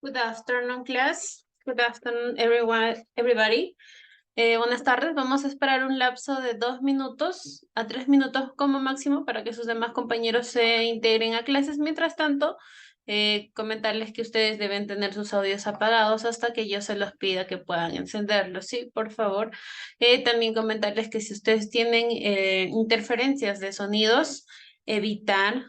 Good afternoon, class. Good afternoon, everybody. Buenas tardes. Vamos a esperar un lapso de 2 minutos a 3 minutos como máximo para que sus demás compañeros se integren a clases. Mientras tanto, comentarles que ustedes deben tener sus audios apagados hasta que yo se los pida que puedan encenderlos. Sí, por favor. También comentarles que si ustedes tienen interferencias de sonidos, evitar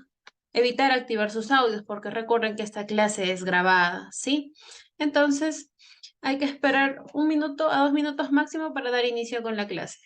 activar sus audios, porque recuerden que esta clase es grabada, ¿sí? Entonces, hay que esperar 1 minuto a 2 minutos máximo para dar inicio con la clase.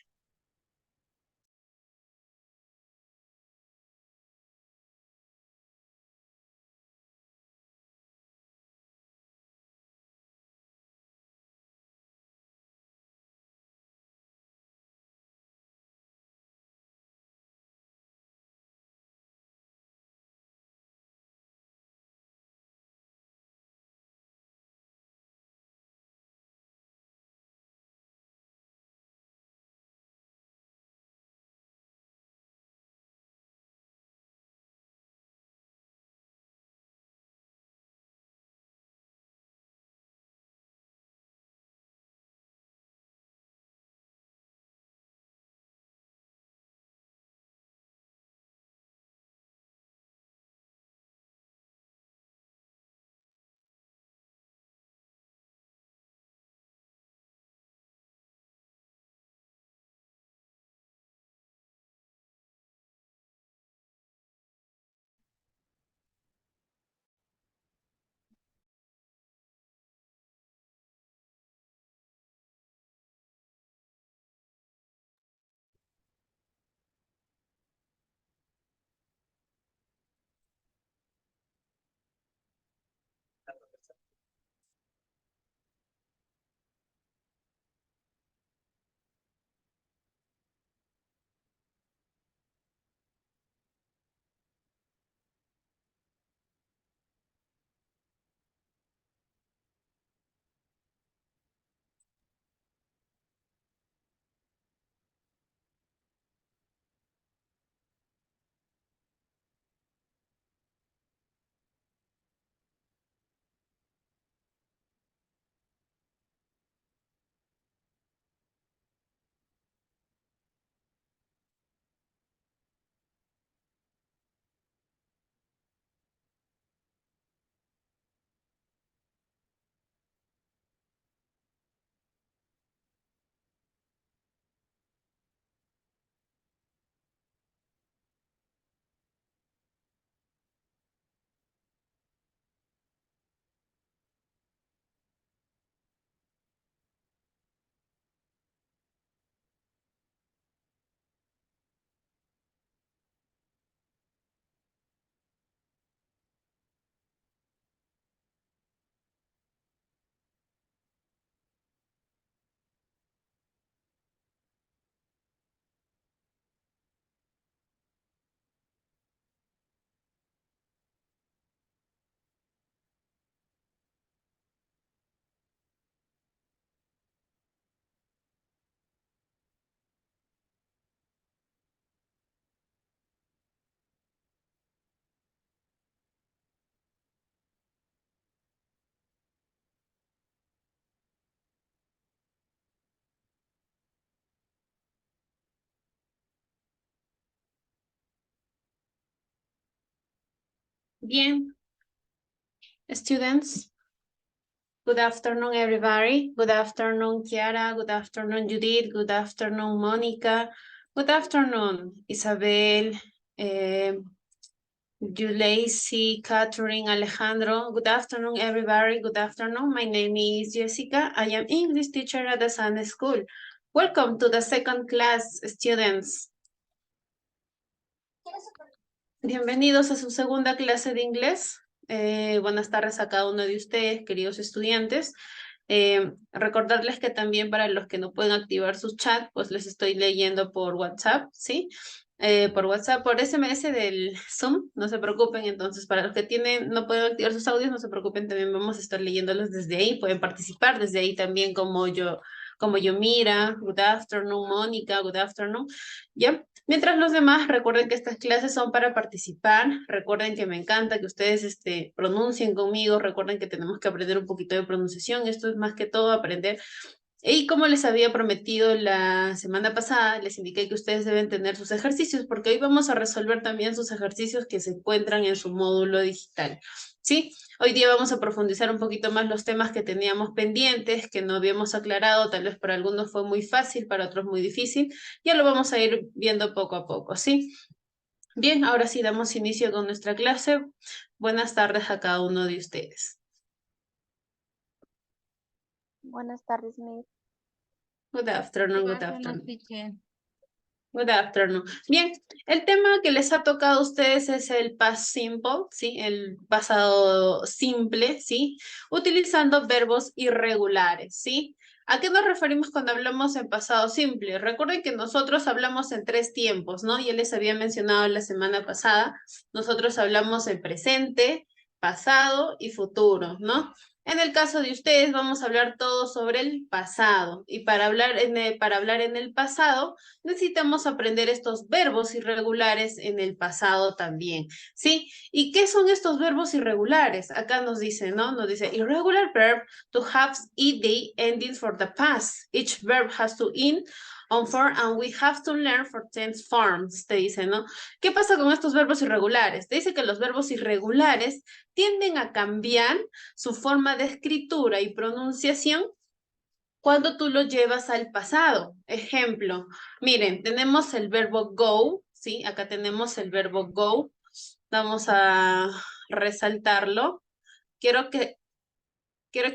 Bien, students. Good afternoon, everybody. Good afternoon, Kiara. Good afternoon, Judith. Good afternoon, Mónica. Good afternoon, Isabel, Yulacy, Catherine, Alejandro. Good afternoon, everybody. Good afternoon. My name is Jessica. I am English teacher at the Sun School. Welcome to the second class, students. Bienvenidos a su segunda clase de inglés. Buenas tardes a cada uno de ustedes, queridos estudiantes. Recordarles que también para los que no pueden activar sus chats, pues les estoy leyendo por WhatsApp, ¿sí? Por WhatsApp, por SMS del Zoom, no se preocupen. Entonces, para los que no pueden activar sus audios, no se preocupen, también vamos a estar leyéndolos desde ahí, pueden participar desde ahí también como yo, como Yomira, good afternoon, Mónica, good afternoon, ¿ya? Mientras los demás, recuerden que estas clases son para participar, recuerden que me encanta que ustedes pronuncien conmigo, recuerden que tenemos que aprender un poquito de pronunciación, esto es más que todo aprender. Y como les había prometido la semana pasada, les indiqué que ustedes deben tener sus ejercicios, porque hoy vamos a resolver también sus ejercicios que se encuentran en su módulo digital, ¿sí? Hoy día vamos a profundizar un poquito más los temas que teníamos pendientes, que no habíamos aclarado, tal vez para algunos fue muy fácil, para otros muy difícil, ya lo vamos a ir viendo poco a poco, ¿sí? Bien, ahora sí damos inicio con nuestra clase. Buenas tardes a cada uno de ustedes. Buenas tardes, Miss. Good afternoon, good afternoon. Teacher. Good afternoon. Bien, el tema que les ha tocado a ustedes es el past simple, ¿sí? El pasado simple, ¿sí? Utilizando verbos irregulares, ¿sí? ¿A qué nos referimos cuando hablamos en pasado simple? Recuerden que nosotros hablamos en 3 tiempos, ¿no? Ya les había mencionado la semana pasada. Nosotros hablamos en presente, pasado y futuro, ¿no? En el caso de ustedes vamos a hablar todo sobre el pasado. Y para hablar en el pasado, necesitamos aprender estos verbos irregulares en el pasado también, ¿sí? ¿Y qué son estos verbos irregulares? Acá nos dice, ¿no? Nos dice, irregular verb to have ed endings for the past. Each verb has to end on form and we have to learn for tense forms, te dice, ¿no? ¿Qué pasa con estos verbos irregulares? Te dice que los verbos irregulares tienden a cambiar su forma de escritura y pronunciación cuando tú lo llevas al pasado. Ejemplo, miren, tenemos el verbo go, ¿sí? Acá tenemos el verbo go. Vamos a resaltarlo. Quiero que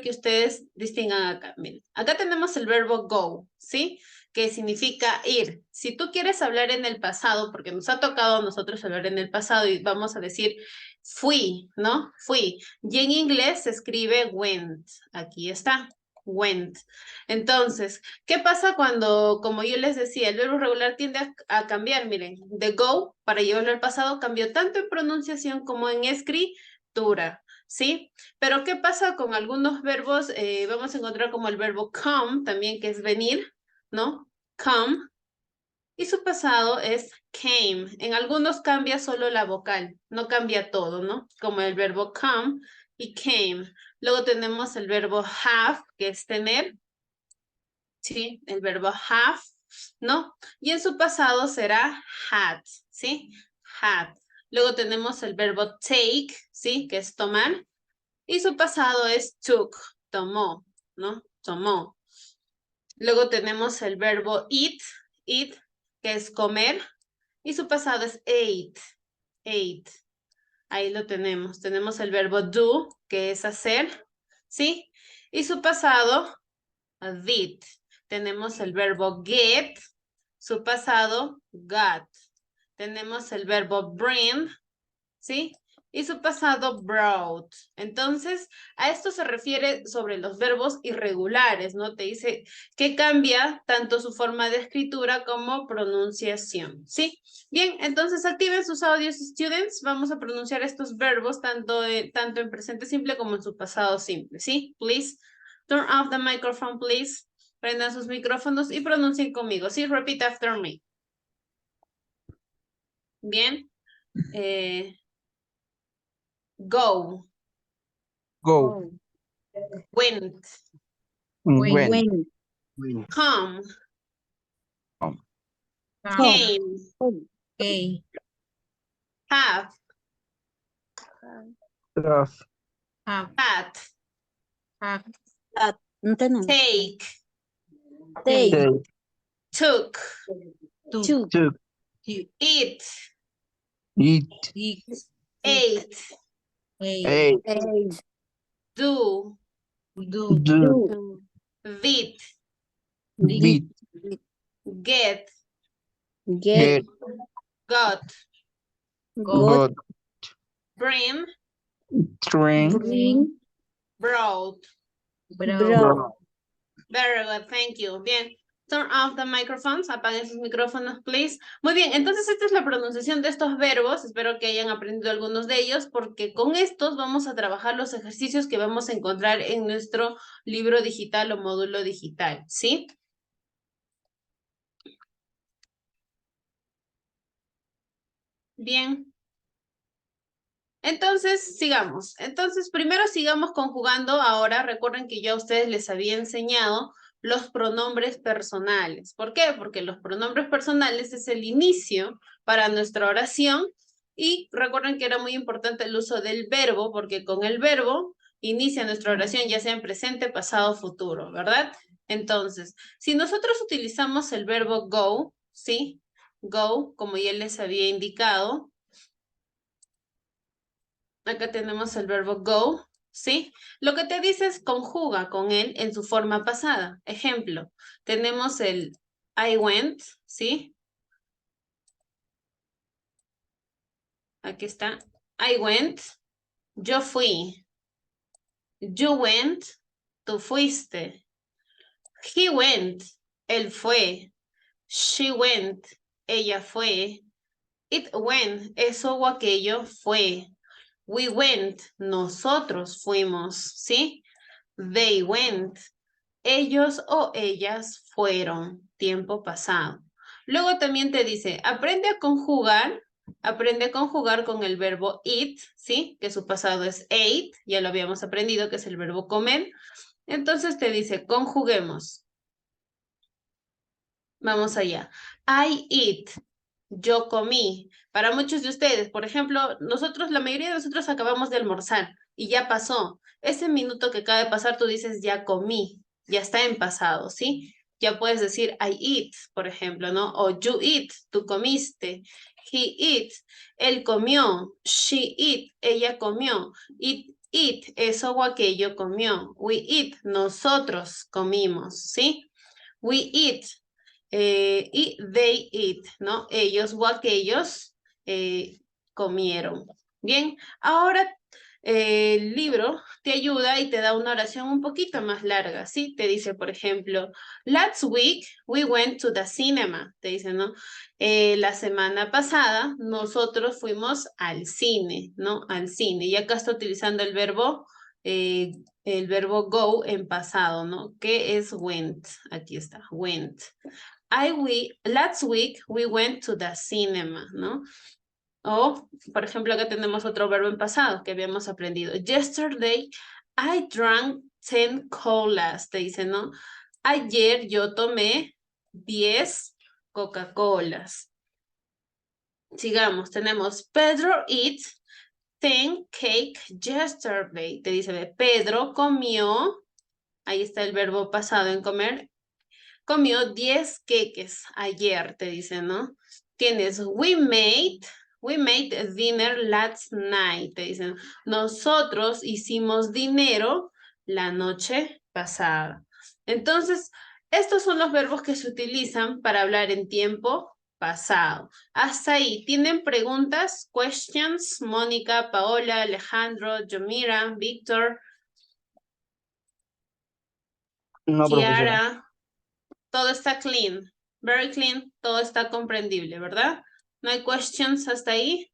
ustedes distingan acá. Miren, acá tenemos el verbo go, ¿sí? Que significa ir. Si tú quieres hablar en el pasado, porque nos ha tocado a nosotros hablar en el pasado y vamos a decir fui, ¿no? Fui. Y en inglés se escribe went. Aquí está. Went. Entonces, ¿qué pasa cuando, como yo les decía, el verbo regular tiende a cambiar? Miren, de go, para llevarlo al pasado, cambió tanto en pronunciación como en escritura, ¿sí? Pero ¿qué pasa con algunos verbos? Vamos a encontrar como el verbo come, también que es venir, ¿no? Come. Y su pasado es came. En algunos cambia solo la vocal, no cambia todo, ¿no? Como el verbo come y came. Luego tenemos el verbo have, que es tener. ¿Sí? El verbo have, ¿no? Y en su pasado será had, ¿sí? Had. Luego tenemos el verbo take, ¿sí? Que es tomar. Y su pasado es took, tomó, ¿no? Tomó. Luego tenemos el verbo eat, que es comer. Y su pasado es ate. Ahí lo tenemos. Tenemos el verbo do, que es hacer, ¿sí? Y su pasado, did. Tenemos el verbo get, su pasado, got. Tenemos el verbo bring, ¿sí? Y su pasado, brought. Entonces, a esto se refiere sobre los verbos irregulares, ¿no? Te dice que cambia tanto su forma de escritura como pronunciación, ¿sí? Bien, entonces activen sus audios, students. Vamos a pronunciar estos verbos tanto en presente simple como en su pasado simple, ¿sí? Please, turn off the microphone, please. Prendan sus micrófonos y pronuncien conmigo, ¿sí? Repeat after me. Bien. Go. Go. Went. When. Come. Come. Came. Okay. Have. Have. Have. Had. Have. Take. Take. Took. To. Took. Eat. Eat. Eat. Ate. Ate. Do. Do. Do. Did. Beat. Get. Get. Got. Got. Bring. Train. Brought. Bro. Very good, thank you. Bien. Turn off the microphones. Apaguen sus micrófonos, please. Muy bien, entonces esta es la pronunciación de estos verbos. Espero que hayan aprendido algunos de ellos, porque con estos vamos a trabajar los ejercicios que vamos a encontrar en nuestro libro digital o módulo digital, ¿sí? Bien. Entonces, sigamos. Entonces, primero sigamos conjugando. Ahora, recuerden que yo a ustedes les había enseñado los pronombres personales. ¿Por qué? Porque los pronombres personales es el inicio para nuestra oración y recuerden que era muy importante el uso del verbo, porque con el verbo inicia nuestra oración, ya sea en presente, pasado, futuro, ¿verdad? Entonces, si nosotros utilizamos el verbo go, ¿sí? Go, como ya les había indicado, acá tenemos el verbo go, ¿sí? Lo que te dice es conjuga con él en su forma pasada. Ejemplo, tenemos el I went, ¿sí? Aquí está. I went, yo fui. You went, tú fuiste. He went, él fue. She went, ella fue. It went, eso o aquello fue. We went, nosotros fuimos, ¿sí? They went, ellos o ellas fueron, tiempo pasado. Luego también te dice, aprende a conjugar con el verbo eat, ¿sí? Que su pasado es ate, ya lo habíamos aprendido, que es el verbo comer. Entonces te dice, conjuguemos. Vamos allá. I eat, yo comí. Para muchos de ustedes, por ejemplo, nosotros, la mayoría de nosotros acabamos de almorzar y ya pasó. Ese minuto que acaba de pasar, tú dices, ya comí, ya está en pasado, ¿sí? Ya puedes decir, I eat, por ejemplo, ¿no? O you eat, tú comiste. He eat, él comió. She eat, ella comió. It eat, eso o aquello comió. We eat, nosotros comimos, ¿sí? We eat, y they eat, ¿no? Ellos o aquellos comieron. Bien, ahora el libro te ayuda y te da una oración un poquito más larga, ¿sí? Te dice, por ejemplo, last week we went to the cinema, te dice, ¿no? La semana pasada nosotros fuimos al cine, ¿no? Al cine. Y acá está utilizando el verbo go en pasado, ¿no? ¿Qué es went? Aquí está, went. Last week we went to the cinema, ¿no? O, por ejemplo, acá tenemos otro verbo en pasado que habíamos aprendido. Yesterday I drank 10 colas, te dice, ¿no? Ayer yo tomé 10 Coca-Colas. Sigamos, tenemos Pedro eats 10 cake yesterday. Te dice, Pedro comió, ahí está el verbo pasado en comer, comió 10 queques ayer, te dice, ¿no? Tienes, we made a dinner last night, te dicen, nosotros hicimos dinero la noche pasada. Entonces, estos son los verbos que se utilizan para hablar en tiempo pasado. Hasta ahí, ¿tienen preguntas? Questions, Mónica, Paola, Alejandro, Yomira, Víctor, No, profesora. Kiara. Todo está clean, very clean, todo está comprendible, ¿verdad? ¿No hay questions hasta ahí?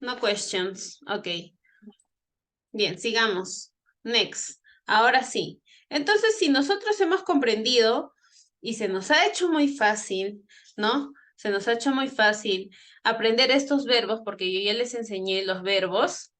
No questions, ok. Bien, sigamos. Next. Ahora sí. Entonces, si nosotros hemos comprendido y se nos ha hecho muy fácil, ¿no? Se nos ha hecho muy fácil aprender estos verbos porque yo ya les enseñé los verbos.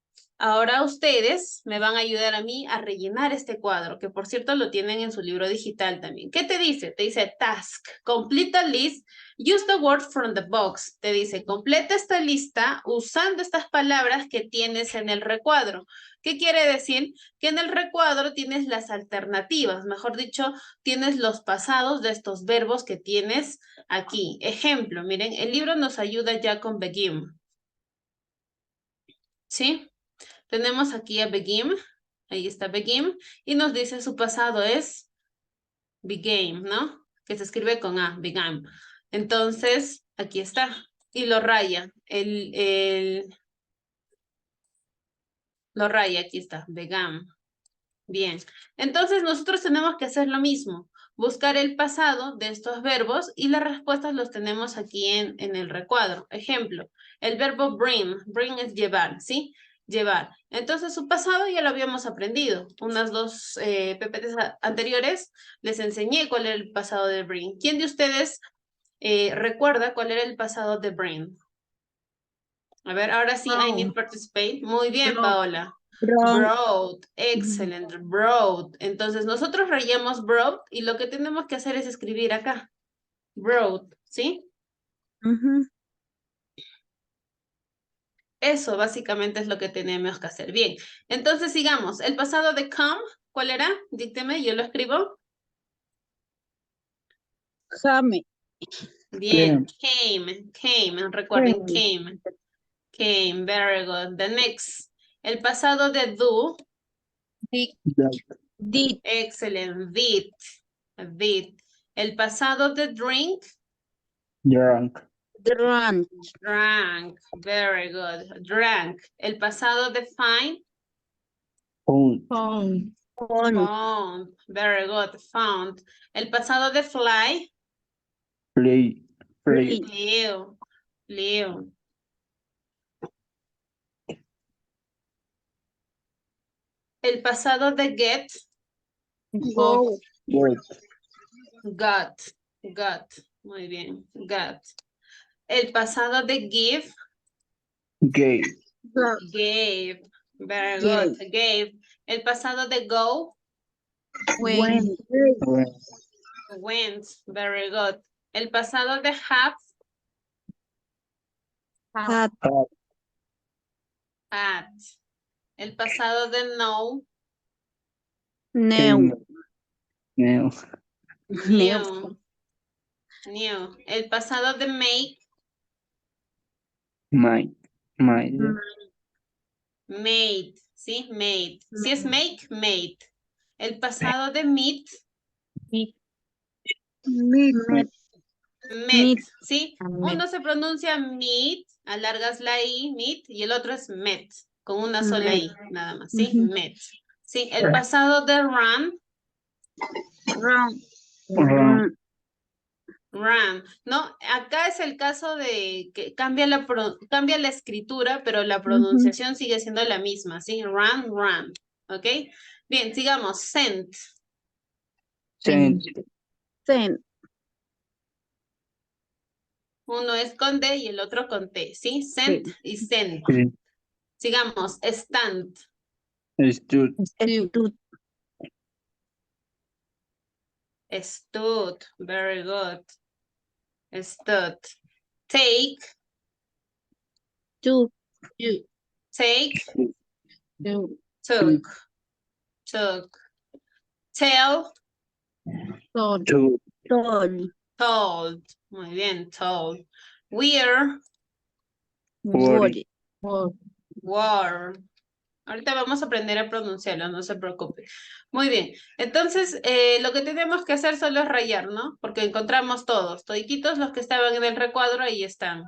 Ahora ustedes me van a ayudar a mí a rellenar este cuadro, que por cierto lo tienen en su libro digital también. ¿Qué te dice? Te dice task, complete a list, use the word from the box. Te dice, completa esta lista usando estas palabras que tienes en el recuadro. ¿Qué quiere decir? Que en el recuadro tienes las alternativas, mejor dicho, tienes los pasados de estos verbos que tienes aquí. Ejemplo, miren, el libro nos ayuda ya con begin. ¿Sí? Tenemos aquí a begin, ahí está begin, y nos dice su pasado es began, ¿no? Que se escribe con A, began. Entonces, aquí está, y lo raya, lo raya, aquí está, began. Bien, entonces nosotros tenemos que hacer lo mismo. buscar el pasado de estos verbos y las respuestas los tenemos aquí en el recuadro. Ejemplo, el verbo bring es llevar, ¿sí? Llevar. Entonces su pasado ya lo habíamos aprendido. Unas dos PPTs anteriores les enseñé cuál era el pasado de bring. ¿Quién de ustedes recuerda cuál era el pasado de bring? A ver, ahora sí, I need participate. Muy bien, Brought. Paola. Brought, excelente, brought. Entonces nosotros rayamos brought y lo que tenemos que hacer es escribir acá. Brought, ¿sí? Eso básicamente es lo que tenemos que hacer. Bien, entonces sigamos. El pasado de come, ¿cuál era? Dícteme, yo lo escribo. Come. Bien, came, recuerden, came, very good. The next, el pasado de do. Did. Excellent, did. El pasado de drink. Drunk. Drunk. Drank, very good. Drank. El pasado de find. Found. Phone. Found, very good. Found. El pasado de fly. Play. Play. Flew. El pasado de get. Go. Got. Muy bien, got. El pasado de give. Gay. Gave. Very good. Gave. El pasado de go. When. Went. Very good. El pasado de have. Had. Had. El pasado de no. New. New. New. El pasado de make. Made. Made. ¿Sí? Made. Si es make, made. El pasado de meet. Met. ¿Sí? Uno se pronuncia meet, alargas la i, meet, y el otro es met, con una sola i, nada más, ¿sí? Met. Sí, el pasado de run. Run. No, acá es el caso de que cambia la escritura, pero la pronunciación sigue siendo la misma, ¿sí? Run. ¿Ok? Bien, sigamos. Sent. Sent. Uno es con D y el otro con T, ¿sí? Sent y sent. Sigamos. Stand. Stood. Stood. Very good. Stood. Take. Take. Took. Tell. Told. Muy bien, told. Wear. Worry. Wore. Ahorita vamos a aprender a pronunciarlo, no se preocupe. Muy bien, entonces lo que tenemos que hacer solo es rayar, ¿no? Porque encontramos todos, toditos los que estaban en el recuadro, ahí están.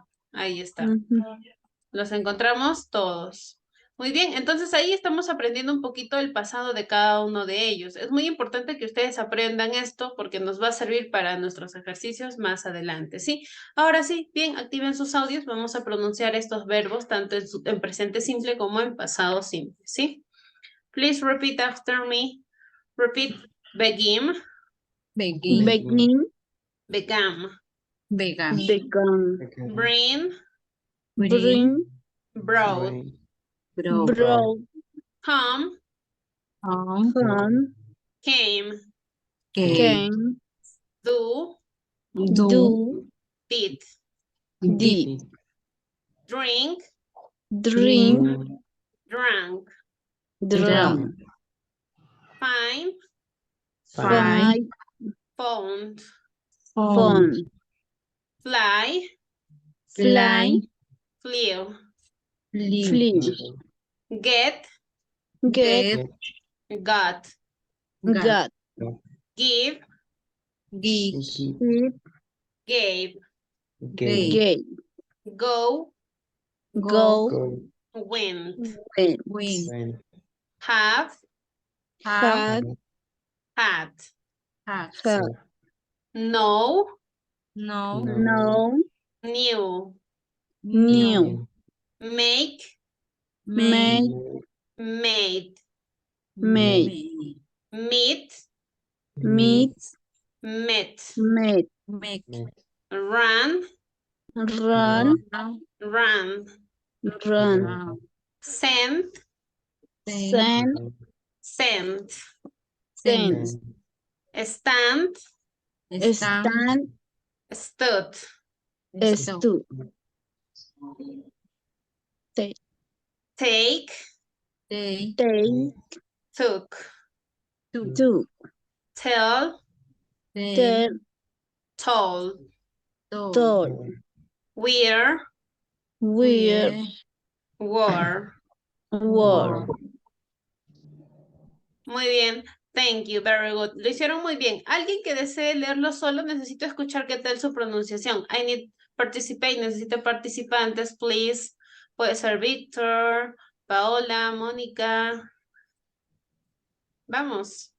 Los encontramos todos. Muy bien, entonces ahí estamos aprendiendo un poquito el pasado de cada uno de ellos. Es muy importante que ustedes aprendan esto porque nos va a servir para nuestros ejercicios más adelante, ¿sí? Ahora sí, bien, activen sus audios. Vamos a pronunciar estos verbos tanto en presente simple como en pasado simple, ¿sí? Please repeat after me. Repeat, begin. Began. Bring. Brought. Come. Came. Do. Did. Drink. Drank. Find. Found. Fly. Flew. Get. Got. Give. Gave. Go. Went. Have. Had. Have. have, know, No. know, new, new, make, make, made, made, meet, meet, met, made, Make. run, run, run, run, send, send, send, send, stand, stand, stood, stood, take, take, They. take, took, took, tell, tell, told, told, wear, wear, wore. wore. Muy bien. Thank you, very good. Lo hicieron muy bien. Alguien que desee leerlo solo, necesito escuchar qué tal su pronunciación. I need participate, necesito participantes, please. Puede ser Víctor, Paola, Mónica. Vamos.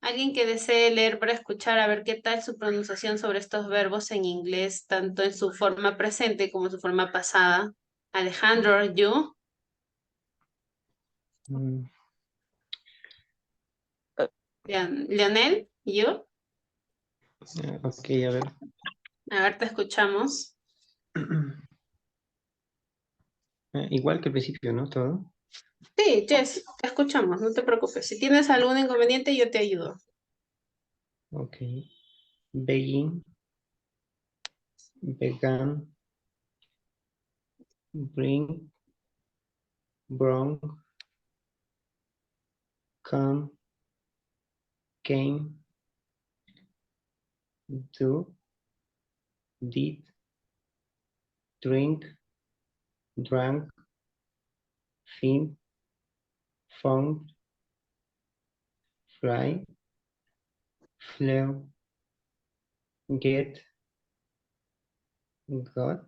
Alguien que desee leer para escuchar a ver qué tal su pronunciación sobre estos verbos en inglés, tanto en su forma presente como en su forma pasada. Alejandro, you. Leonel, you. Ok, a ver. A ver, te escuchamos. Igual que al principio, ¿no? Todo. Sí, Jess, te escuchamos, no te preocupes. Si tienes algún inconveniente, yo te ayudo. Ok. Begin. Began. Bring. Brought. Come. Came. Do. Did. Drink. Drank. Think. Found. Fly. Flew. Get. Got.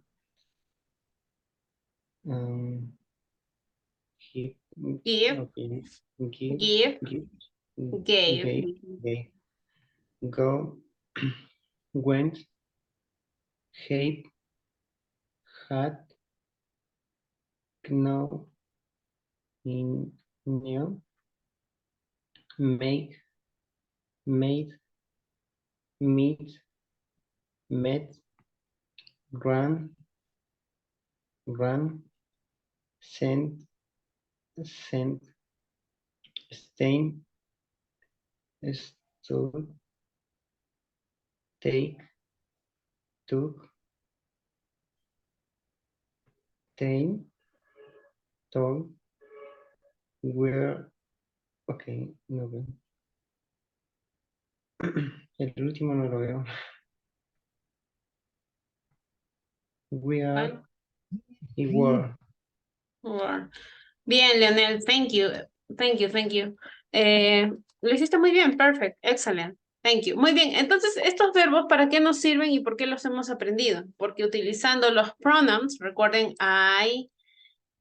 Give. Give, Okay. Give. give, Give. gave. Gave. Go. Went. Hate. Had. Know. Knew. Make. Made. Meet. Met. Run. Run. Sent. Sent. Stain. Stood. Take. Took. Tame. Told. Were. Ok, no veo. El último no lo veo. We are y were. Were. Bien, Leonel, thank you. Thank you, thank you. Lo hiciste muy bien, perfect, excellent. Thank you. Muy bien, entonces, estos verbos, ¿para qué nos sirven y por qué los hemos aprendido? Porque utilizando los pronouns, recuerden I,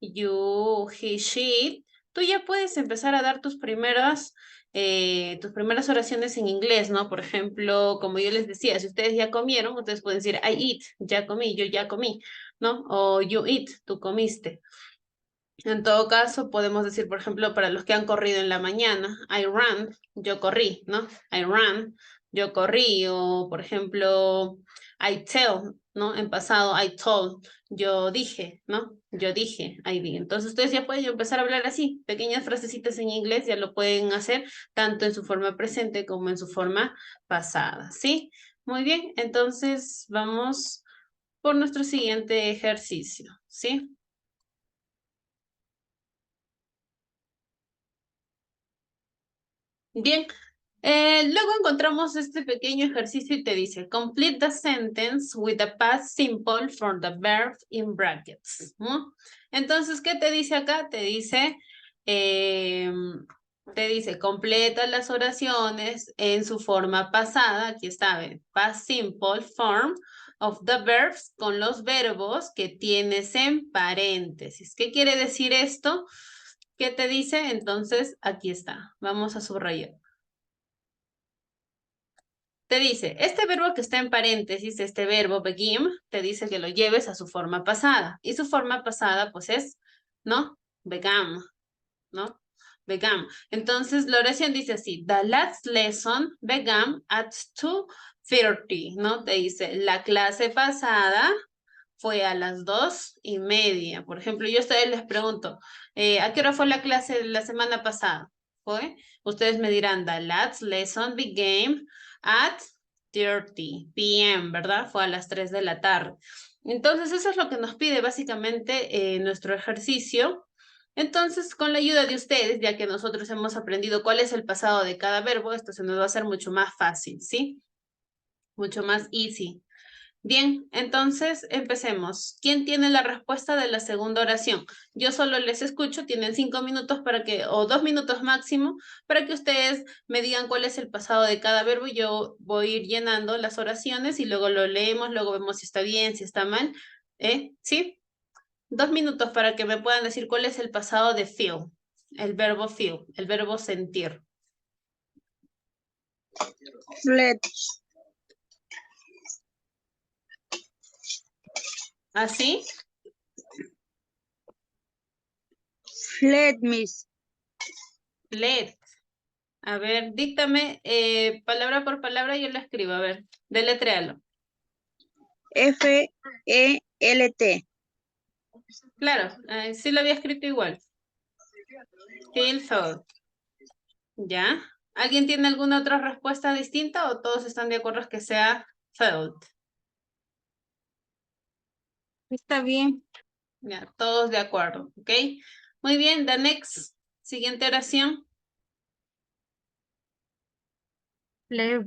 you, he, she, tú ya puedes empezar a dar tus primeras oraciones en inglés, ¿no? Por ejemplo, como yo les decía, si ustedes ya comieron, ustedes pueden decir I eat, ya comí, yo ya comí, ¿no? O you eat, tú comiste. En todo caso, podemos decir, por ejemplo, para los que han corrido en la mañana, I ran, yo corrí, ¿no? I ran, yo corrí, o por ejemplo, I tell, ¿no? En pasado, I told, yo dije, ¿no? Yo dije, I did. Entonces ustedes ya pueden empezar a hablar así, pequeñas frasecitas en inglés, ya lo pueden hacer tanto en su forma presente como en su forma pasada, ¿sí? Muy bien, entonces vamos por nuestro siguiente ejercicio, ¿sí? Bien, luego encontramos este pequeño ejercicio y te dice, complete the sentence with the past simple for the verb in brackets. ¿No? Entonces, ¿qué te dice acá? Te dice, completa las oraciones en su forma pasada, aquí está, ¿ven? Past simple form of the verbs con los verbos que tienes en paréntesis. ¿Qué quiere decir esto? ¿Qué te dice? Entonces, aquí está. Vamos a subrayar. Te dice, este verbo que está en paréntesis, este verbo begin, te dice que lo lleves a su forma pasada. Y su forma pasada, pues es, ¿no? Began, ¿no? Began. Entonces, la oración dice así, the last lesson began at 2:30, ¿no? Te dice, la clase pasada fue a las 2:30. Por ejemplo, yo a ustedes les pregunto, ¿a qué hora fue la clase la semana pasada? ¿Fue? Ustedes me dirán, the last lesson began at 30 p.m., ¿verdad? Fue a las 3 de la tarde. Entonces, eso es lo que nos pide básicamente nuestro ejercicio. Entonces, con la ayuda de ustedes, ya que nosotros hemos aprendido cuál es el pasado de cada verbo, esto se nos va a hacer mucho más fácil, ¿sí? Mucho más easy. Bien, entonces empecemos. ¿Quién tiene la respuesta de la segunda oración? Yo solo les escucho, tienen 5 minutos para que, o 2 minutos máximo, para que ustedes me digan cuál es el pasado de cada verbo. Yo voy a ir llenando las oraciones y luego lo leemos, luego vemos si está bien, si está mal. ¿Sí? 2 minutos para que me puedan decir cuál es el pasado de feel, el verbo sentir. Fled. ¿Así? Fled, miss. Let. A ver, díctame palabra por palabra, yo la escribo. A ver, deletréalo. F-E-L-T. Claro, sí lo había escrito igual. Feel, felt. ¿Ya? ¿Alguien tiene alguna otra respuesta distinta o todos están de acuerdo que sea felt? Está bien. Ya, todos de acuerdo, ¿ok? Muy bien, the next. Siguiente oración. Fled.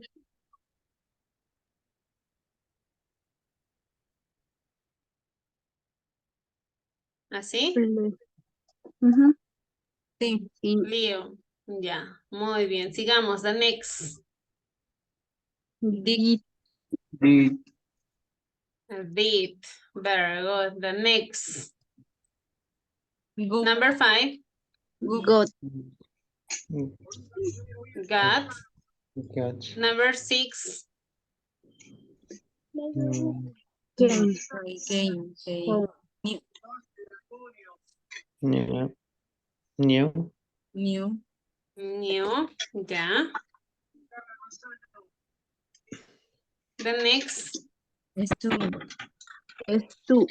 ¿Así? Ujú. Sí. Sí. Leo. Ya, muy bien. Sigamos, the next. Did. Did. Did. Very good. The next. Go. Number 5. Got. Got. Got. Number 6. Came. Game. Home. New. New. New. New. Ya. The next. Stood. Stu.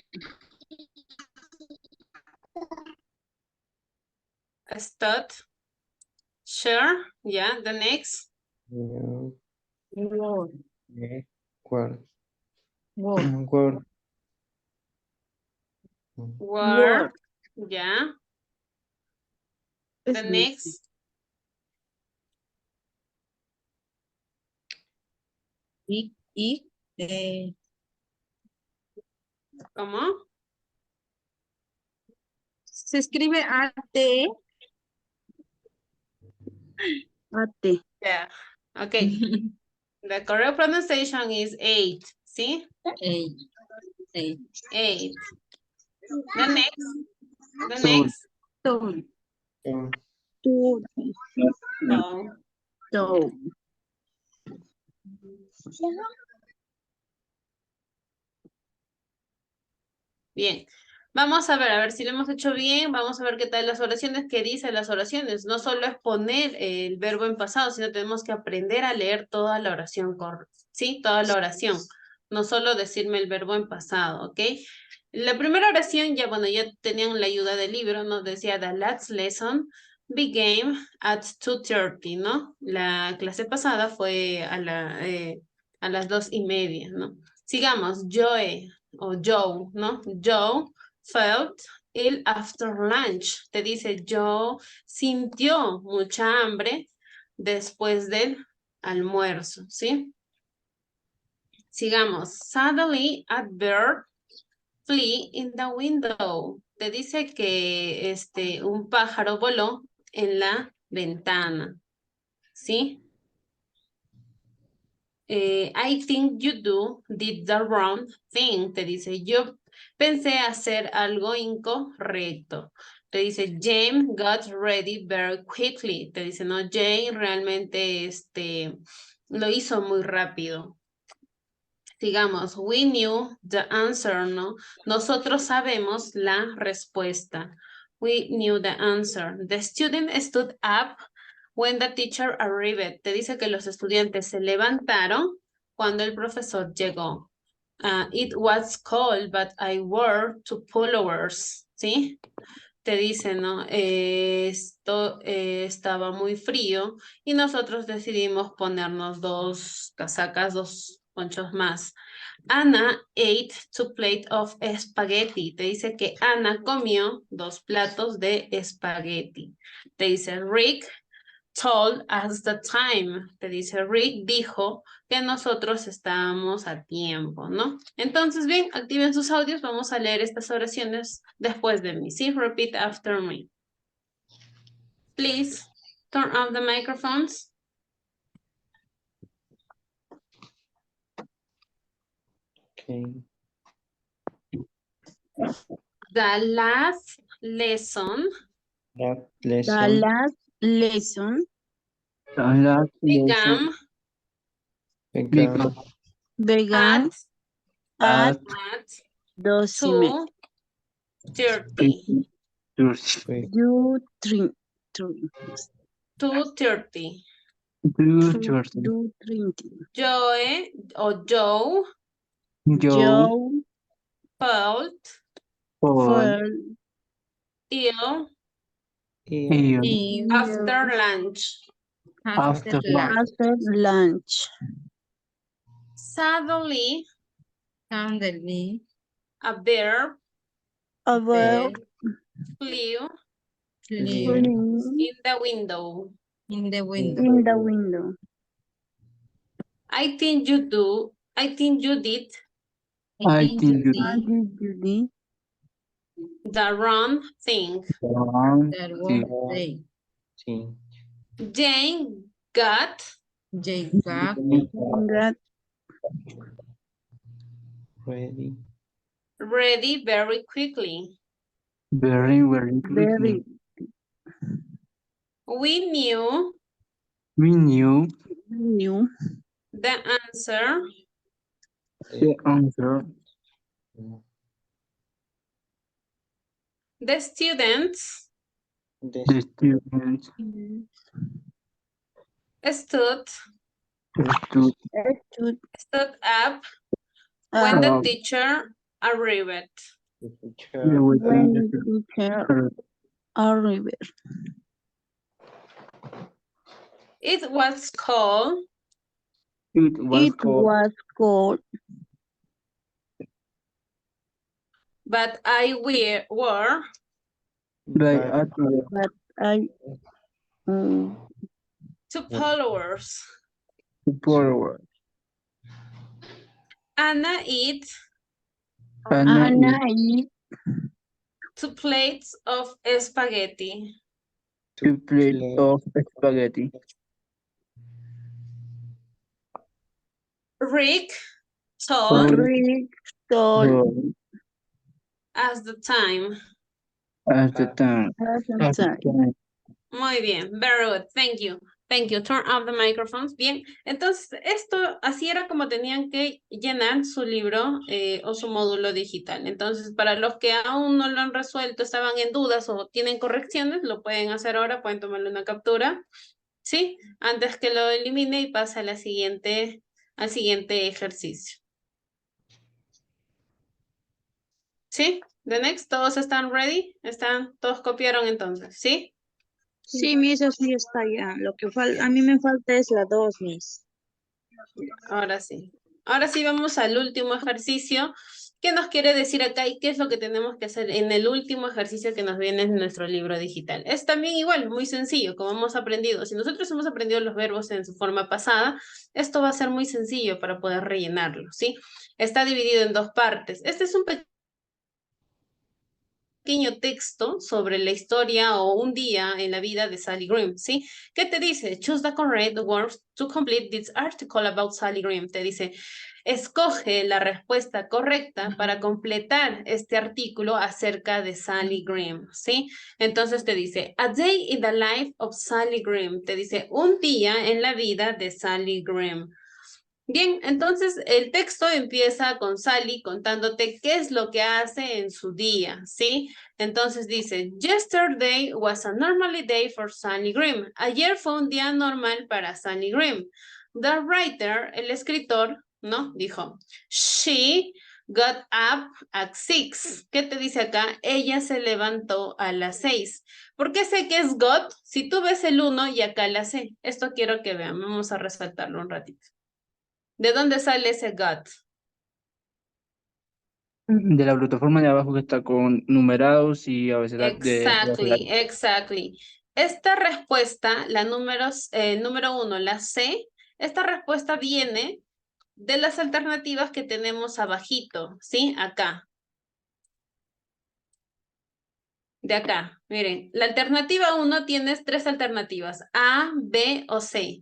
Stud. Sure. Yeah. The next. New. Word. Word. Word. Word. Were. Yeah. The next. ¿Cómo? Se escribe A-T. Ate. Yeah. Okay. The correct pronunciation is 8. See? 8. 8. 8. The next. The Stood. next. Stone. Tu. So, So. bien. Vamos a ver si lo hemos hecho bien. Vamos a ver qué tal las oraciones, qué dicen las oraciones. No solo es poner el verbo en pasado, sino tenemos que aprender a leer toda la oración, ¿sí? Toda la oración. No solo decirme el verbo en pasado, ¿ok? La primera oración, ya bueno, ya tenían la ayuda del libro, nos decía, the last lesson began at 2:30, ¿no? La clase pasada fue a las 2:30, ¿no? Sigamos, Joe o Joe, ¿no? Joe felt ill after lunch. Te dice, Joe sintió mucha hambre después del almuerzo, ¿sí? Sigamos, suddenly a bird flew in the window. Te dice que un pájaro voló en la ventana, ¿sí? I think you did the wrong thing. Te dice, yo pensé hacer algo incorrecto. Te dice, James got ready very quickly. Te dice, no, Jane realmente Lo hizo muy rápido. Digamos, we knew the answer, ¿no? Nosotros sabemos la respuesta. We knew the answer. The student stood up when the teacher arrived. Te dice que los estudiantes se levantaron cuando el profesor llegó. It was cold, but I wore 2 pullovers. ¿Sí? Te dice, ¿no? Esto estaba muy frío y nosotros decidimos ponernos 2 casacas, 2 ponchos más. Anna ate 2 plates of spaghetti. Te dice que Ana comió 2 platos de espagueti. Te dice Rick told us the time. Te dice Rick dijo que nosotros estábamos a tiempo, ¿no? Entonces, bien, activen sus audios. Vamos a leer estas oraciones después de mí. ¿Sí? Repeat after me. Please, turn off the microphones. Okay. The last lesson That The lesson last lesson The last began began began at at at 12:30. 2:30. 2:30. You three, 2:30. 2:30. 2:30. Joe o Joe Joe felt Paul ill Yeah. after lunch. after lunch. After lunch. Suddenly, Suddenly, a bird About flew flew in the window. in the window. in the window. I think you did I think you And did you do the wrong thing. wrong That thing. one day, Sí. Jane got Jacob that Ready. ready very quickly. Very, very quickly. very We knew We knew new the answer the answer. The students The The students stood stood up when up the up teacher arrived. teacher when the teacher arrived. It was cold, It was It cold, was cold, but I wore but but at but I 2 followers. forward. Anna ate Anna Anna eat eat 2 plates of spaghetti. 2 plates play of spaghetti. Rick told Rick told So, us the time. at the time. us At the time. time. Muy bien, very good, thank you. Thank you, turn off the microphones. Bien, entonces esto, así era como tenían que llenar su libro o su módulo digital. Entonces, para los que aún no lo han resuelto, estaban en dudas o tienen correcciones, lo pueden hacer ahora, pueden tomarle una captura, ¿sí? Antes que lo elimine y pase a al siguiente ejercicio. ¿Sí? The next, ¿todos están ready? ¿Todos copiaron entonces? ¿Sí? Sí, Miss, así está ya. Lo que a mí me falta es la 2, Miss. Ahora sí. Ahora sí vamos al último ejercicio. ¿Qué nos quiere decir acá y qué es lo que tenemos que hacer en el último ejercicio que nos viene en nuestro libro digital? Es también igual, muy sencillo, como hemos aprendido. Si nosotros hemos aprendido los verbos en su forma pasada, esto va a ser muy sencillo para poder rellenarlo, ¿sí? Está dividido en 2 partes. Este es un pequeño texto sobre la historia o un día en la vida de Sally Green, ¿sí? ¿Qué te dice? Choose the correct words to complete this article about Sally Green. Te dice, escoge la respuesta correcta para completar este artículo acerca de Sally Green, ¿sí? Entonces te dice, a day in the life of Sally Green. Te dice, un día en la vida de Sally Green. Bien, entonces el texto empieza con Sally contándote qué es lo que hace en su día, ¿sí? Entonces dice, yesterday was a normal day for Sally Green. Ayer fue un día normal para Sally Green. The writer, el escritor, ¿no? Dijo, she got up at 6. ¿Qué te dice acá? Ella se levantó a las 6. ¿Por qué sé que es got? Si tú ves el 1 y acá la C. Esto quiero que vean. Vamos a resaltarlo un ratito. ¿De dónde sale ese got? De la plataforma de abajo que está con numerados y Exactly, exactly. Esta respuesta, la número 1, la C, esta respuesta viene de las alternativas que tenemos abajito, ¿sí? Acá. De acá, miren, la alternativa 1 tienes 3 alternativas, A, B o C.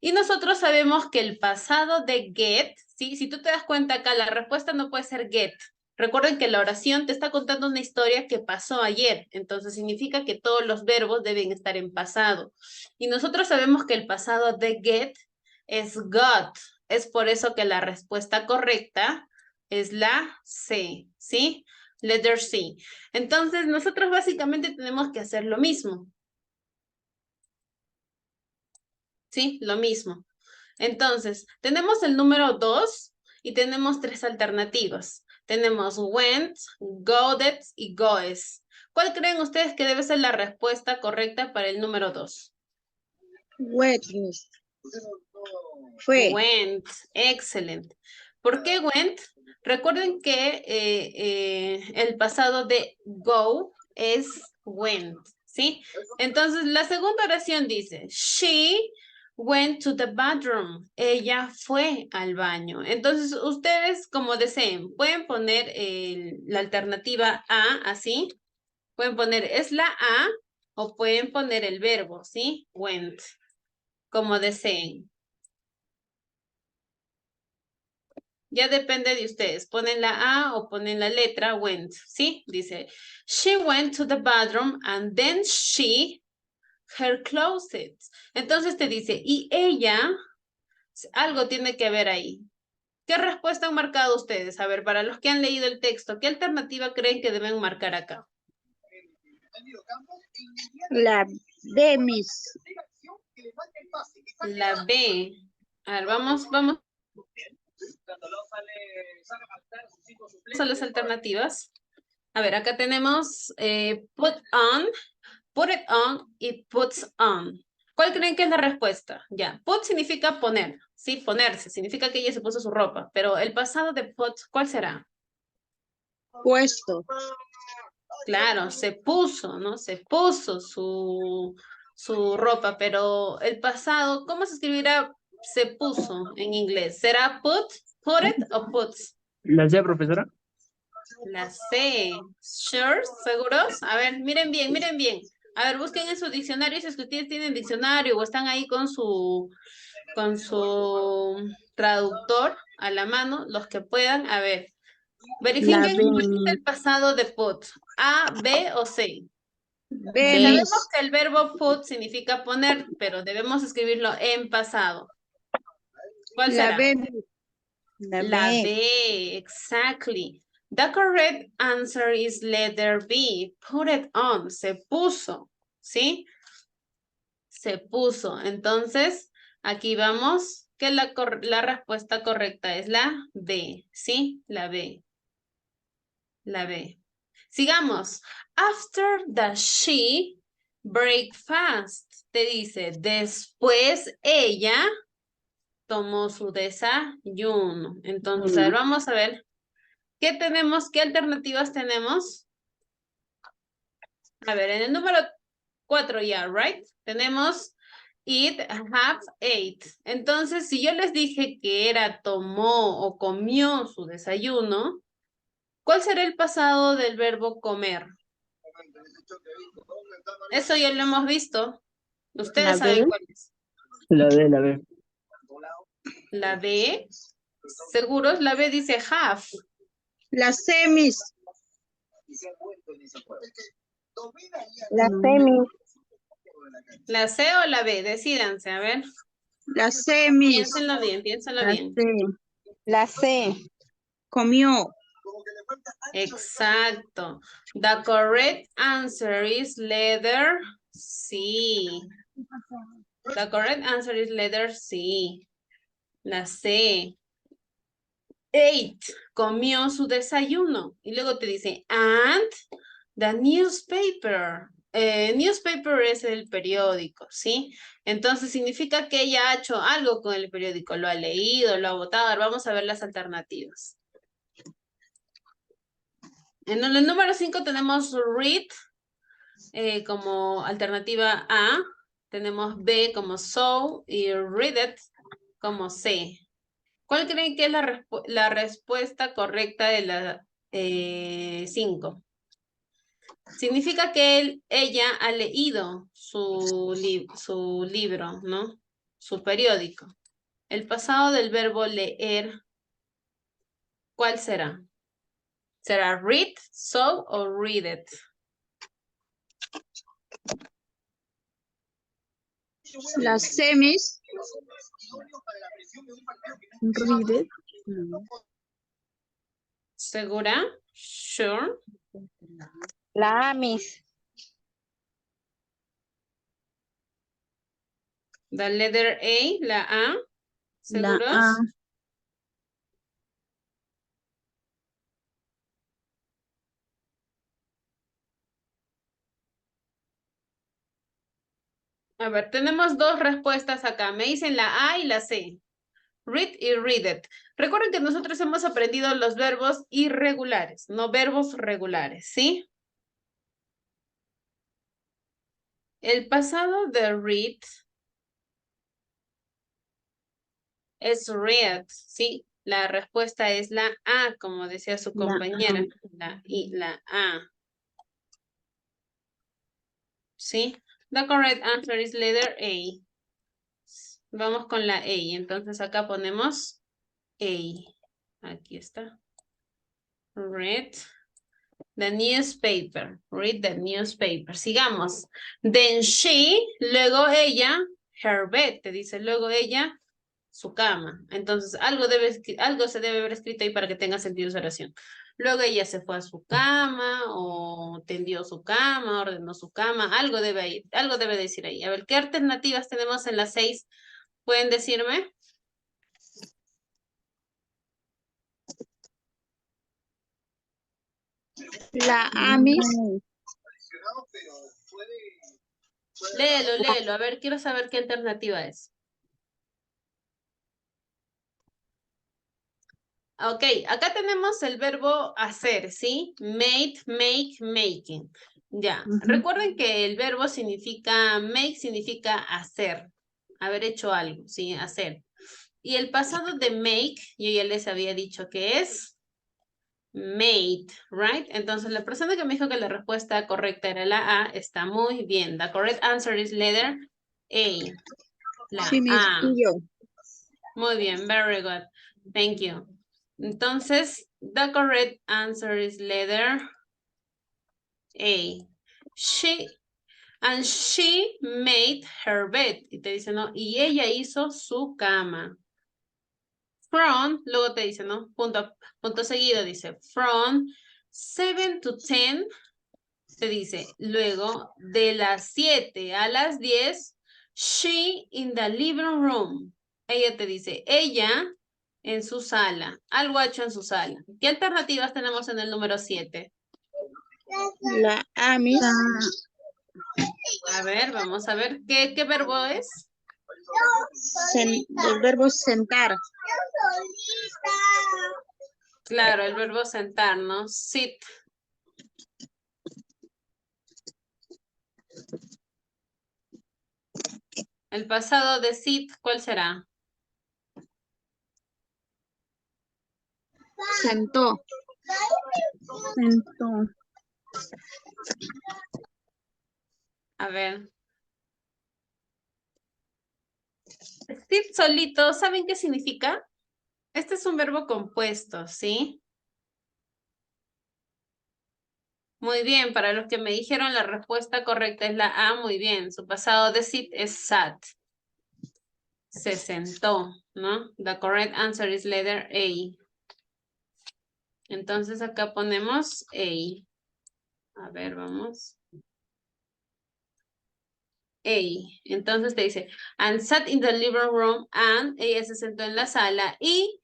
Y nosotros sabemos que el pasado de get, ¿sí? Si tú te das cuenta acá, la respuesta no puede ser get. Recuerden que la oración te está contando una historia que pasó ayer, entonces significa que todos los verbos deben estar en pasado. Y nosotros sabemos que el pasado de get es got. Es por eso que la respuesta correcta es la C, ¿sí? Letter C. Entonces, nosotros básicamente tenemos que hacer lo mismo. ¿Sí? Lo mismo. Entonces, tenemos el número 2 y tenemos 3 alternativas. Tenemos went, godet y goes. ¿Cuál creen ustedes que debe ser la respuesta correcta para el número 2? Wet. Fue. Went, excelente. ¿Por qué went? Recuerden que el pasado de go es went, ¿sí? Entonces, la segunda oración dice, she went to the bathroom. Ella fue al baño. Entonces, ustedes, como deseen, pueden poner la alternativa A, así. Pueden poner, es la A, o pueden poner el verbo, ¿sí? Went, como deseen. Ya depende de ustedes. Ponen la A o ponen la letra went, ¿sí? Dice, she went to the bathroom and then her closet. Entonces te dice, y ella, algo tiene que ver ahí. ¿Qué respuesta han marcado ustedes? A ver, para los que han leído el texto, ¿qué alternativa creen que deben marcar acá? La B, Miss. La B. A ver, vamos a las alternativas. A ver, acá tenemos put it on y puts on. ¿Cuál creen que es la respuesta? Ya, put significa poner, ¿sí? Ponerse, significa que ella se puso su ropa, pero el pasado de put, ¿cuál será? Puesto. Claro, se puso, ¿no? Se puso su ropa, pero el pasado, ¿cómo se escribirá se puso en inglés? ¿Será put it o puts? ¿La C, profesora? La C. Sure, ¿seguros? A ver, miren bien, miren bien. A ver, busquen en su diccionario si es que ustedes tienen diccionario o están ahí con su traductor a la mano, los que puedan. A ver, verifiquen La B. cuál es el pasado de put. A, B o C. B, Sabemos Miss. que el verbo put significa poner, pero debemos escribirlo en pasado. ¿Cuál La será? B, Miss. La B, exactly. The correct answer is letter B. Put it on. Se puso. ¿Sí? Se puso. Entonces, aquí vamos. Que la respuesta correcta es la B. ¿Sí? La B. La B. Sigamos. After the she breakfast. Te dice, después ella tomó su desayuno. Entonces, a ver, vamos a ver. ¿Qué tenemos? ¿Qué alternativas tenemos? A ver, en el número 4 ya, right? Tenemos eat, have, ate. Entonces, si yo les dije que era tomó o comió su desayuno, ¿cuál será el pasado del verbo comer? Eso ya lo hemos visto. La Ustedes saben B. cuál es. La D, la B. La B. ¿Seguros? La B dice half. La C, Miss. La No. C, Miss. ¿La C o la B? Decídanse, a ver. La C, Miss. Piénsenlo bien, piénsenlo La bien. C. La C. Comió. Exacto. The correct answer is letter C. The correct answer is letter C. La C. 8. Comió su desayuno. Y luego te dice, and the newspaper. Newspaper es el periódico, ¿sí? Entonces significa que ella ha hecho algo con el periódico. Lo ha leído, lo ha votado. Ahora vamos a ver las alternativas. En el número 5 tenemos read como alternativa A. Tenemos B como so y read it como C. ¿Cuál creen que es la respuesta correcta de la 5? Significa que ella ha leído su libro, ¿no? Su periódico. El pasado del verbo leer, ¿cuál será? ¿Será read, so o read it? La C, Miss. Read it. No. ¿Segura? Sure. La A, Miss. The letter A, la A. La ¿Seguros? A. A ver, tenemos dos respuestas acá. Me dicen la A y la C. Read y read it. Recuerden que nosotros hemos aprendido los verbos irregulares, no verbos regulares, ¿sí? El pasado de read es read, ¿sí? La respuesta es la A, como decía su La compañera. La A. ¿Sí? The correct answer is letter A. Vamos con la A. Entonces acá ponemos A. Aquí está. Read the newspaper. Read the newspaper. Sigamos. Then she, luego ella, her bed, te dice luego ella, su cama. Entonces, algo se debe haber escrito ahí para que tenga sentido esa oración. Luego ella se fue a su cama, o tendió su cama, ordenó su cama, algo debe decir ahí. A ver, ¿qué alternativas tenemos en las 6? ¿Pueden decirme? La A, Miss. Léelo. A ver, quiero saber qué alternativa es. Ok, acá tenemos el verbo hacer, ¿sí? Made, make, making. Ya, recuerden que el verbo significa, make significa hacer, haber hecho algo, ¿sí? Hacer. Y el pasado de make, yo ya les había dicho que es made, right? Entonces la persona que me dijo que la respuesta correcta era la A, está muy bien. The correct answer is letter A. La Sí, Miss. A. Y yo. Muy bien, very good. Thank you. Entonces, the correct answer is letter A. She made her bed. Y te dice, ¿no? Y ella hizo su cama. From, luego te dice, ¿no? Punto seguido, dice, from 7 to 10, te dice, luego, de las 7 a las 10, she in the living room. Ella te dice, ella en su sala, algo ha hecho en su sala. ¿Qué alternativas tenemos en el número 7? La A, Miss. A ver, vamos a ver, ¿qué verbo es? El verbo sentar. Claro, el verbo sentar, ¿no? Sit. El pasado de sit, ¿cuál será? Sentó. Sentó. A ver. Sit solito, ¿saben qué significa? Este es un verbo compuesto, ¿sí? Muy bien, para los que me dijeron la respuesta correcta es la A, muy bien. Su pasado de sit es sat. Se sentó, ¿no? The correct answer is letter A. Entonces acá ponemos A. A ver, vamos. A. Entonces te dice, and sat in the living room, and ella se sentó en la sala y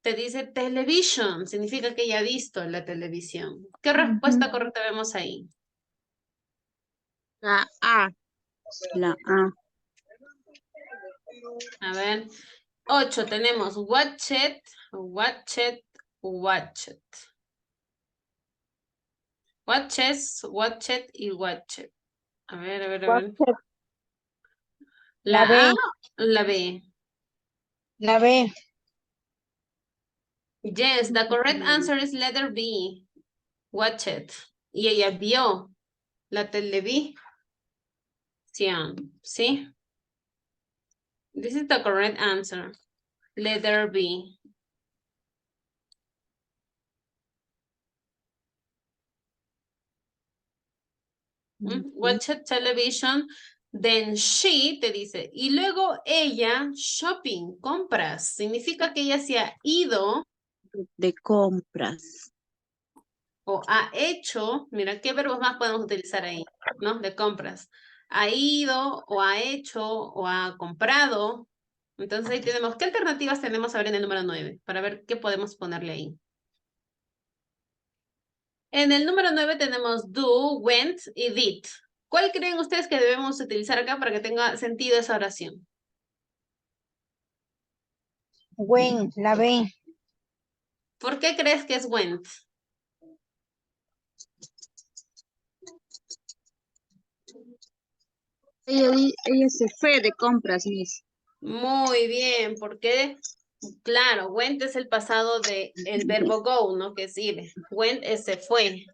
te dice television, significa que ella ha visto la televisión. ¿Qué respuesta correcta vemos ahí? La A. La A. A ver, 8 tenemos watch it, watch it, watch it. Watches, watch it y watch it. A ver, a ver, a ver. La B. A, la B. La B. Yes, the correct answer is letter B. Watch it. Y ella vio la televisión, ¿sí? This is the correct answer. Letter B. Watch it television. Then she te dice, y luego ella shopping, compras. Significa que ella se ha ido De compras. o ha hecho, mira, ¿qué verbos más podemos utilizar ahí? ¿No? De compras. Ha ido o ha hecho o ha comprado. Entonces ahí tenemos, ¿qué alternativas tenemos a ver en el número 9? Para ver qué podemos ponerle ahí. En el número 9 tenemos do, went y did. ¿Cuál creen ustedes que debemos utilizar acá para que tenga sentido esa oración? Went. La B. ¿Por qué crees que es went? Ella se fue de compras, Miss. Muy bien, porque, claro, went es el pasado del verbo go, ¿no? Que es ir. Went es se fue.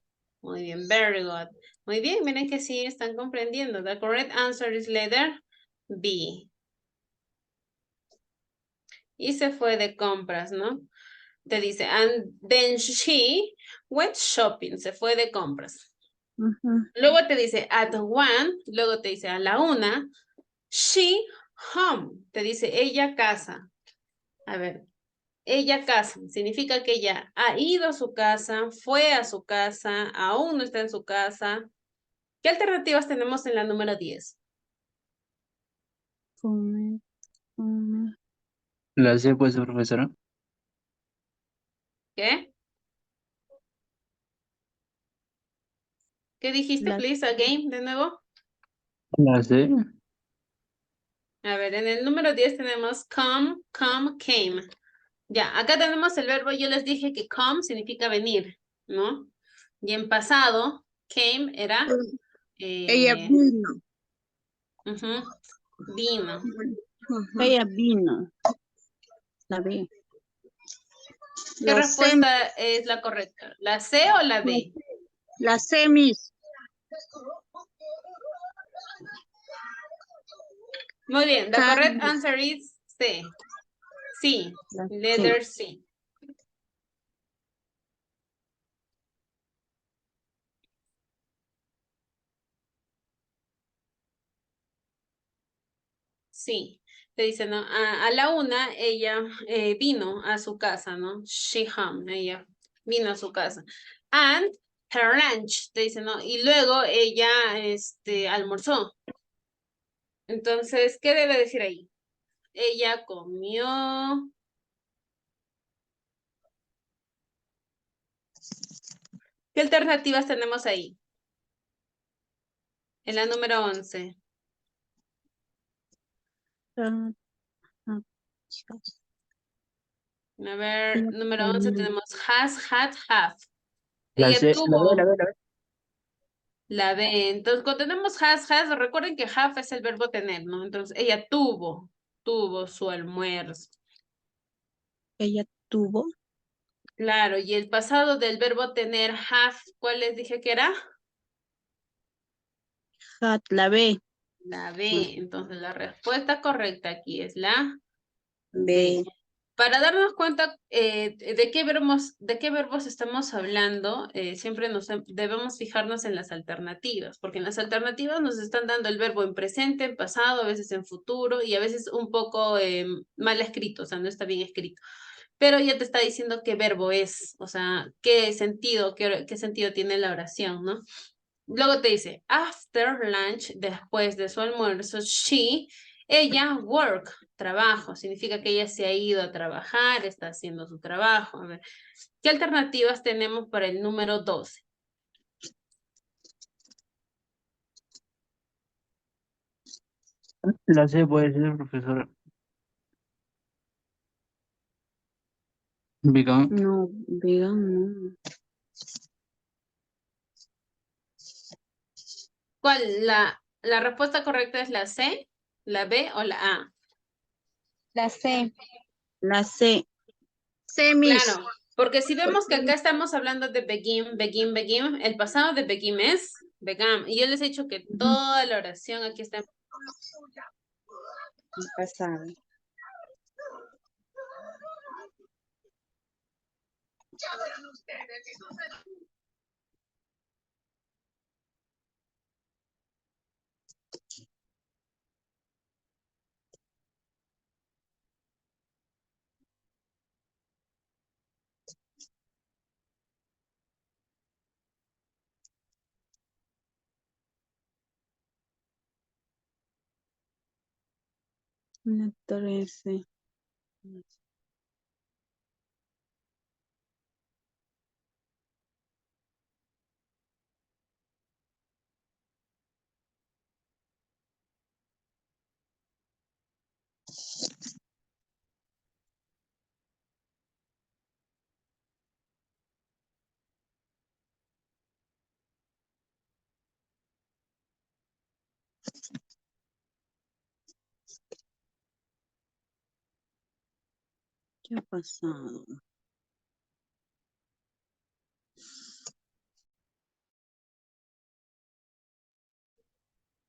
Muy bien, very good. Muy bien, miren que sí están comprendiendo. The correct answer is letter B. Y se fue de compras, ¿no? Te dice, and then she went shopping, se fue de compras. Luego te dice, at 1, luego te dice, a la 1, she home, te dice, ella casa. A ver, ella casa, significa que ella ha ido a su casa, fue a su casa, aún no está en su casa. ¿Qué alternativas tenemos en la número 10? La C, pues, profesora. ¿Qué? ¿Qué dijiste, please, again, de nuevo? La C. A ver, en el número 10 tenemos come, came. Ya, acá tenemos el verbo, yo les dije que come significa venir, ¿no? Y en pasado, came era... Ella vino. Vino. Ella vino. La B. ¿Qué La respuesta es la correcta? ¿La C o la D? La C, Miss. Muy bien, the Came. correct answer is C. Sí, letter C. Sí, te dice, ¿no? A la 1, ella vino a su casa, ¿no? She home, ella vino a su casa. And her lunch, te dice, ¿no? Y luego ella, almorzó. Entonces, ¿qué debe decir ahí? Ella comió. ¿Qué alternativas tenemos ahí? En la número 11. A ver, número 11 tenemos has, had, have. La Ella C. tuvo. La B, la B. La B. Entonces, cuando tenemos has, recuerden que have es el verbo tener, ¿no? Entonces, ella tuvo su almuerzo. Ella tuvo. Claro, y el pasado del verbo tener, have, ¿cuál les dije que era? Hat, la B. La B. Entonces la respuesta correcta aquí es la B. B. Para darnos cuenta de qué verbos estamos hablando, siempre debemos fijarnos en las alternativas, porque en las alternativas nos están dando el verbo en presente, en pasado, a veces en futuro y a veces un poco mal escrito, o sea, no está bien escrito. Pero ya te está diciendo qué verbo es, o sea, qué sentido tiene la oración, ¿no? Luego te dice, after lunch, después de su almuerzo, ella work, trabajo, significa que ella se ha ido a trabajar, está haciendo su trabajo. A ver, ¿qué alternativas tenemos para el número 12? La C puede ser, profesora. Began. No, vegan, no. ¿Cuál? La respuesta correcta es la C, la B o la A. La C. La C. C, Miss. Claro, porque si vemos que acá estamos hablando de begin, el pasado de begin es began. Y yo les he dicho que toda la oración aquí está. Pasado. La 13. ¿Qué ha pasado?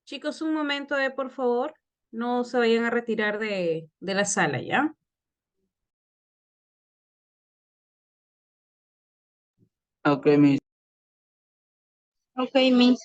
Chicos, un momento, por favor. No se vayan a retirar de la sala, ¿ya? Ok, Miss. Ok, Miss.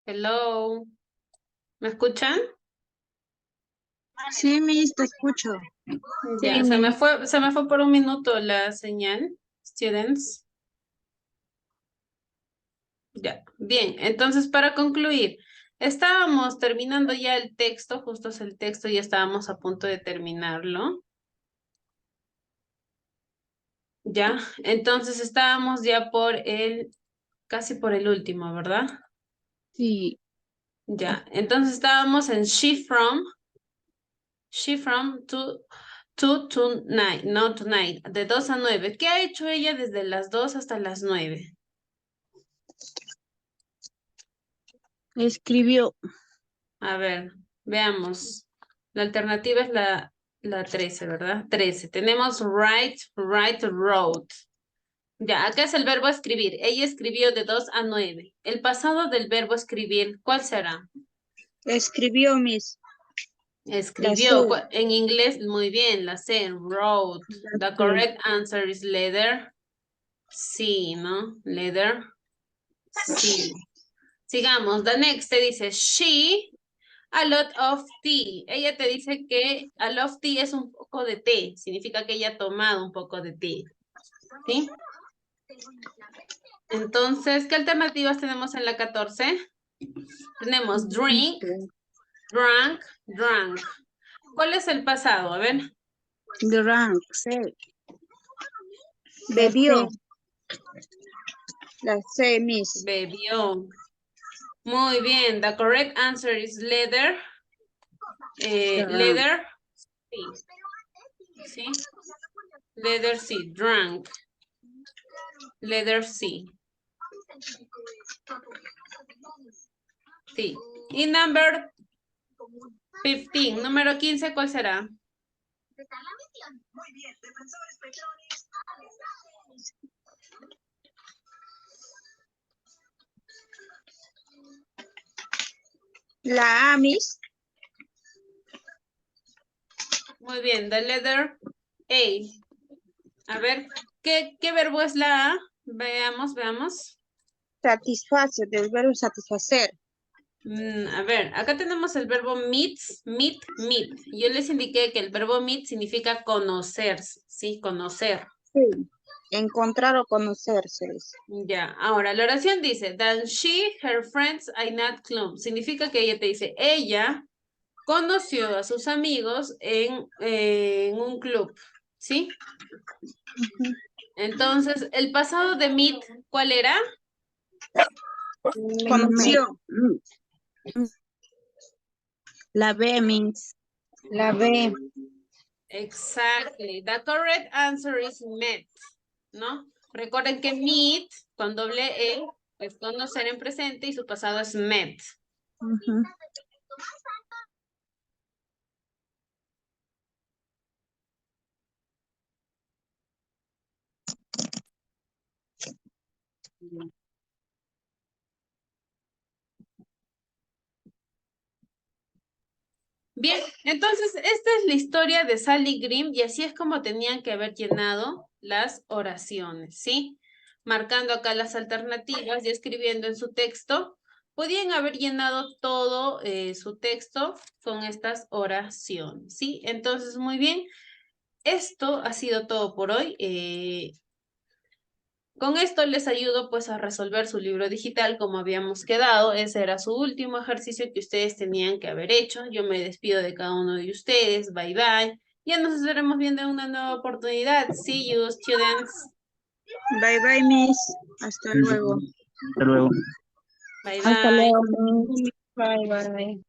Hello, ¿me escuchan? Sí, Miss, te escucho. Ya, Sí, Miss. se me fue por un minuto la señal, students. Ya, bien, entonces para concluir, estábamos terminando ya el texto, justo es el texto, ya estábamos a punto de terminarlo. Ya, entonces estábamos ya casi por el último, ¿verdad? Sí. Ya, entonces estábamos en she from to night, no tonight, de 2 a 9. ¿Qué ha hecho ella desde las 2 hasta las 9? Escribió. A ver, veamos. La alternativa es la 13, ¿verdad? 13. Tenemos write, wrote. Ya, acá es el verbo escribir. Ella escribió de 2 a 9. El pasado del verbo escribir, ¿cuál será? Escribió, Miss. La C. Escribió. En inglés, muy bien, la C, wrote. La The C. correct answer is letter C, ¿no? Letter C. Sigamos. The next te dice, she a lot of tea. Ella te dice que a lot of tea es un poco de té. Significa que ella ha tomado un poco de té. ¿Sí? Entonces, ¿qué alternativas tenemos en la 14? Tenemos drink, drank, drank. ¿Cuál es el pasado? A ver. Drank, sí. La Bebió. C. La C, Miss. Bebió. Muy bien. The correct answer is leather. Leather. Sí. ¿Sí? Leather C. Drank. Leather C. Sí. Y number 15. Número 15, ¿cuál será? La A, Miss. Muy bien, the letter A. A ver, ¿qué verbo es la A? Veamos, veamos. Satisface, del verbo satisfacer. A ver, acá tenemos el verbo meet. Yo les indiqué que el verbo meet significa conocer, ¿sí? Conocer. Sí. Encontrar o conocerse. Ya, ahora la oración dice, that she, her friends, are not club. Significa que ella te dice, ella conoció a sus amigos en un club, ¿sí? Entonces, el pasado de meet, ¿cuál era? Conoció. La B, Miss. La B. Exactly. The correct answer is met, ¿no? Recuerden que meet, con doble E, es conocer en presente y su pasado es met. Ujú. Bien, entonces esta es la historia de Sally Grimm y así es como tenían que haber llenado las oraciones, ¿sí? Marcando acá las alternativas y escribiendo en su texto. Podían haber llenado todo su texto con estas oraciones, ¿sí? Entonces, muy bien. Esto ha sido todo por hoy. Con esto les ayudo pues a resolver su libro digital como habíamos quedado. Ese era su último ejercicio que ustedes tenían que haber hecho. Yo me despido de cada uno de ustedes. Bye bye. Ya nos estaremos viendo en una nueva oportunidad. See you, students. Bye, bye, Miss. Hasta luego. Hasta luego. Bye Hasta bye. luego, Miss. Bye, bye.